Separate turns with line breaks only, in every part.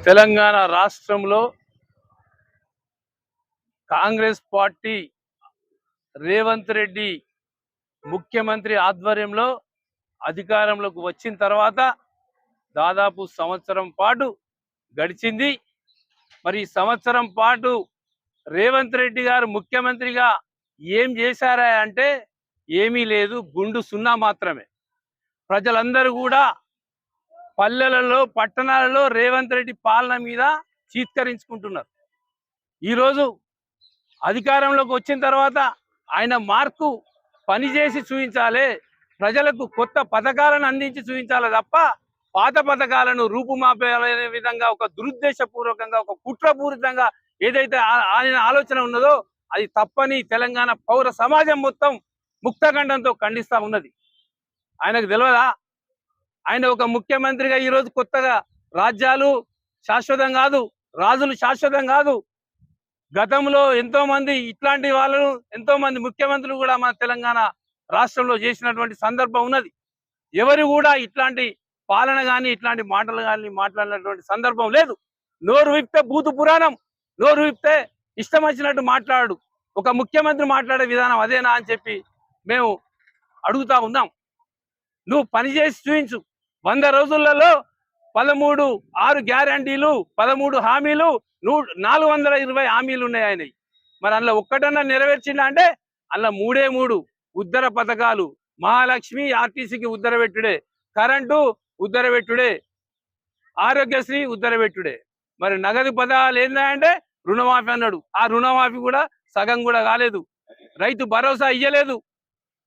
తెలంగాణ రాష్ట్రంలో కాంగ్రెస్ పార్టీ రేవంత్ రెడ్డి ముఖ్యమంత్రి ఆధ్వర్యంలో అధికారంలోకి వచ్చిన తర్వాత దాదాపు సంవత్సరం పాటు గడిచింది. మరి సంవత్సరం పాటు రేవంత్ రెడ్డి గారు ముఖ్యమంత్రిగా ఏం చేశారా అంటే ఏమీ లేదు, గుండు సున్నా మాత్రమే. ప్రజలందరూ కూడా పల్లెలలో పట్టణాలలో రేవంత్ రెడ్డి పాలన మీద చీత్కరించుకుంటున్నారు. ఈరోజు అధికారంలోకి వచ్చిన తర్వాత ఆయన మార్కు పనిచేసి చూపించాలి, ప్రజలకు కొత్త పథకాలను అందించి చూపించాలి తప్ప పాత పథకాలను రూపుమాపేయాలనే విధంగా ఒక దురుద్దేశపూర్వకంగా ఒక కుట్రపూరితంగా ఏదైతే ఆయన ఆలోచన ఉన్నదో అది తప్పని తెలంగాణ పౌర సమాజం మొత్తం ముక్తఖండంతో ఖండిస్తూ ఉన్నది. ఆయనకు తెలియదా? ఆయన ఒక ముఖ్యమంత్రిగా ఈరోజు కొత్తగా రాజ్యాలు శాశ్వతం కాదు, రాజులు శాశ్వతం కాదు. గతంలో ఎంతో మంది ఇట్లాంటి వాళ్ళను ఎంతో మంది ముఖ్యమంత్రులు కూడా మన తెలంగాణ రాష్ట్రంలో చేసినటువంటి సందర్భం ఉన్నది. ఎవరు కూడా ఇట్లాంటి పాలన కానీ ఇట్లాంటి మాటలు కానీ మాట్లాడినటువంటి సందర్భం లేదు. నోరు విప్తే భూతు పురాణం, నోరు విప్తే ఇష్టం వచ్చినట్టు మాట్లాడు. ఒక ముఖ్యమంత్రి మాట్లాడే విధానం అదేనా అని చెప్పి మేము అడుగుతా ఉన్నాం. నువ్వు పనిచేసి చూపించు. 100 రోజులలో 6 గ్యారంటీలు, 13 హామీలు, 420 హామీలు ఉన్నాయి ఆయన. మరి అందులో ఒక్కటన్నా నెరవేర్చిందా అంటే అందులో 3 ఉద్దర పథకాలు. మహాలక్ష్మి ఆర్టీసీకి ఉద్దరబెట్టుడే, కరెంటు ఉద్దరబెట్టుడే, ఆరోగ్యశ్రీ ఉద్దరబెట్టుడే. మరి నగదు పథకాలు ఏందంటే రుణమాఫీ అన్నాడు. ఆ రుణమాఫీ కూడా సగం కూడా కాలేదు. రైతు భరోసా ఇయ్యలేదు.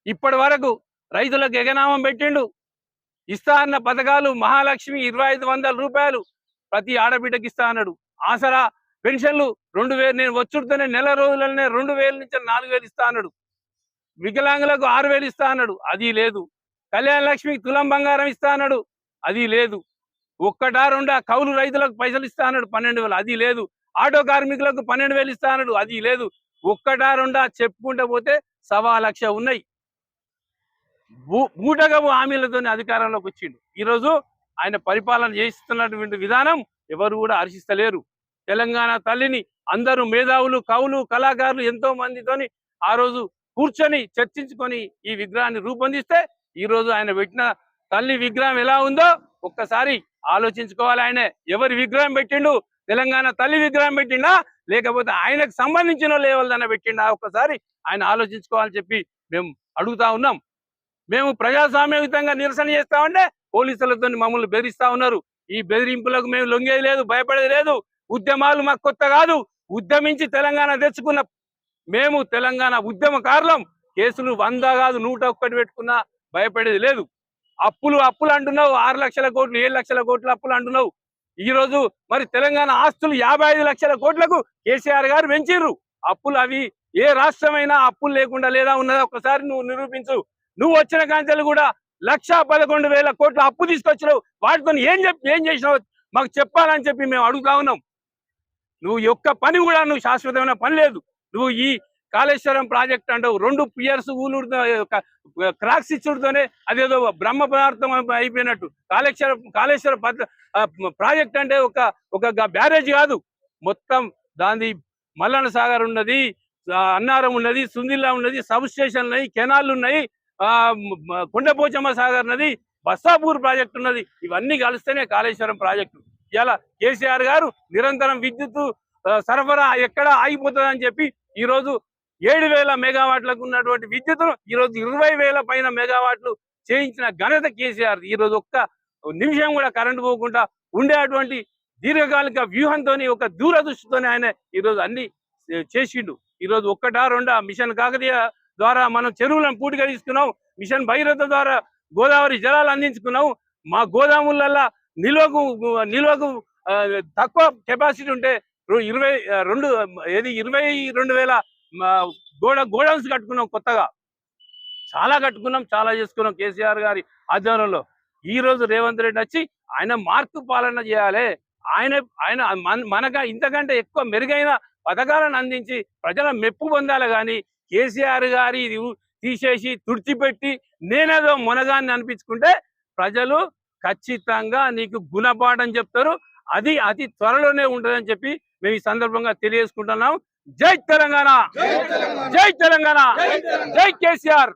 ఇప్పటి వరకు రైతులకు ఎగనామం పెట్టిండు. ఇస్తా అన్న పథకాలు మహాలక్ష్మి 2500 రూపాయలు ప్రతి ఆడబిడ్డకి ఇస్తా అన్నాడు. ఆసరా పెన్షన్లు 2000, నేను వచ్చుడితోనే నెల రోజులనే 2000 నుంచి 4000 ఇస్తా అన్నాడు. వికలాంగులకు 6000 ఇస్తా అన్నాడు, అది లేదు. కళ్యాణ లక్ష్మికి తులం బంగారం ఇస్తా అన్నాడు, అది లేదు. ఒక్కటా రెండా కౌలు రైతులకు పైసలు ఇస్తా అన్నాడు 12,000, అది లేదు. ఆటో కార్మికులకు 12,000 ఇస్తా అన్నాడు, అది లేదు. ఒక్కటా రెండా చెప్పుకుంటూ పోతే 1,00,000 ఉన్నాయి. బూటకపు హామీలతోనే అధికారంలోకి వచ్చిండు. ఈరోజు ఆయన పరిపాలన చేస్తున్నటువంటి విధానం ఎవరు కూడా హర్షిస్తలేరు. తెలంగాణ తల్లిని అందరూ మేధావులు, కవులు, కళాకారులు ఎంతో మందితోని ఆ రోజు కూర్చొని చర్చించుకొని ఈ విగ్రహాన్ని రూపొందిస్తే ఈరోజు ఆయన పెట్టిన తల్లి విగ్రహం ఎలా ఉందో ఒక్కసారి ఆలోచించుకోవాలి. ఆయన ఎవరి విగ్రహం పెట్టిండు? తెలంగాణ తల్లి విగ్రహం పెట్టిండా లేకపోతే ఆయనకు సంబంధించిన లేవల్దన్న పెట్టిండా? ఒక్కసారి ఆయన ఆలోచించుకోవాలని చెప్పి మేము అడుగుతా ఉన్నాం. మేము ప్రజాస్వామ్యయుతంగా నిరసన చేస్తామంటే పోలీసులతో మమ్మల్ని బెదిరిస్తా ఉన్నారు. ఈ బెదిరింపులకు మేము లొంగేది లేదు, భయపడేది లేదు. ఉద్యమాలు మాకు కొత్త కాదు. ఉద్యమించి తెలంగాణ తెచ్చుకున్న మేము తెలంగాణ ఉద్యమకారులం. కేసులు 100 కాదు 101 పెట్టుకున్నా భయపడేది లేదు. అప్పులు అంటున్నావు, 6 లక్షల కోట్లు 7 లక్షల కోట్ల అప్పులు అంటున్నావు. ఈ రోజు మరి తెలంగాణ ఆస్తులు 55 లక్షల కోట్లకు కేసీఆర్ గారు పెంచిర్రు. అప్పులు అవి ఏ రాష్ట్రమైనా అప్పులు లేకుండా లేదా ఉన్నదా ఒకసారి నువ్వు నిరూపించు. నువ్వు వచ్చిన కాంచెలు కూడా 1,11,000 కోట్ల అప్పు తీసుకొచ్చినావు. వాటితో ఏం చేసినావు మాకు చెప్పాలని చెప్పి మేము అడుగుతా ఉన్నాం. నువ్వు యొక్క పని కూడా నువ్వు శాశ్వతమైన పని లేదు. నువ్వు ఈ కాళేశ్వరం ప్రాజెక్ట్ అంటావు, 2 పియర్స్ ఊలు క్రాక్స్ ఇచ్చుడుతోనే అదేదో బ్రహ్మ పదార్థం అయిపోయినట్టు. కాళేశ్వర ప్రాజెక్ట్ అంటే ఒక బ్యారేజ్ కాదు, మొత్తం దాని మల్లన్న సాగర్ ఉన్నది, అన్నారం ఉన్నది, సుందిల్లా ఉన్నది, సబ్ స్టేషన్లు ఉన్నాయి, కెనాళ్ళు ఉన్నాయి, కొండపోచమ్మ సాగర్ నది, బస్సాపూర్ ప్రాజెక్టు ఉన్నది. ఇవన్నీ కలిస్తేనే కాళేశ్వరం ప్రాజెక్టు. ఇలా కేసీఆర్ గారు నిరంతరం విద్యుత్ సరఫరా ఎక్కడ ఆగిపోతుందని చెప్పి ఈరోజు 7,000 మెగావాట్లకు ఉన్నటువంటి విద్యుత్తును ఈరోజు 20,000 పైన మెగావాట్లు చేయించిన ఘనత కేసీఆర్. ఈరోజు ఒక్క నిమిషం కూడా కరెంటు పోకుండా ఉండేటువంటి దీర్ఘకాలిక వ్యూహంతో ఒక దూరదృష్టితోనే ఆయన ఈరోజు అన్ని చేసిండు. ఈరోజు 1, 2 మిషన్ కాకతీయ ద్వారా మనం చెరువులను పూర్తిగా తీసుకున్నాం. మిషన్ భగీరథ ద్వారా గోదావరి జలాలు అందించుకున్నాం. మా గోదాములల్లో నిల్వకు తక్కువ కెపాసిటీ ఉంటే 22,000 గోడౌన్స్ కట్టుకున్నాం. కొత్తగా చాలా కట్టుకున్నాం, చాలా చేసుకున్నాం కేసీఆర్ గారి ఆధ్వర్యంలో. ఈ రోజు రేవంత్ రెడ్డి వచ్చి ఆయన మార్కు పాలన చేయాలి, ఆయన మనక ఇంతకంటే ఎక్కువ మెరుగైన పథకాలను అందించి ప్రజల మెప్పు పొందాలి. కానీ కేసీఆర్ గారి తీసేసి తుడిచిపెట్టి నేనేదో మునగాన్ని అనిపించుకుంటే ప్రజలు ఖచ్చితంగా నీకు గుణపాఠం చెప్తారు. అది అతి త్వరలోనే ఉంటుందని చెప్పి మేము ఈ సందర్భంగా తెలియజేసుకుంటున్నాం. జై తెలంగాణ, జై తెలంగాణ, జై కేసీఆర్.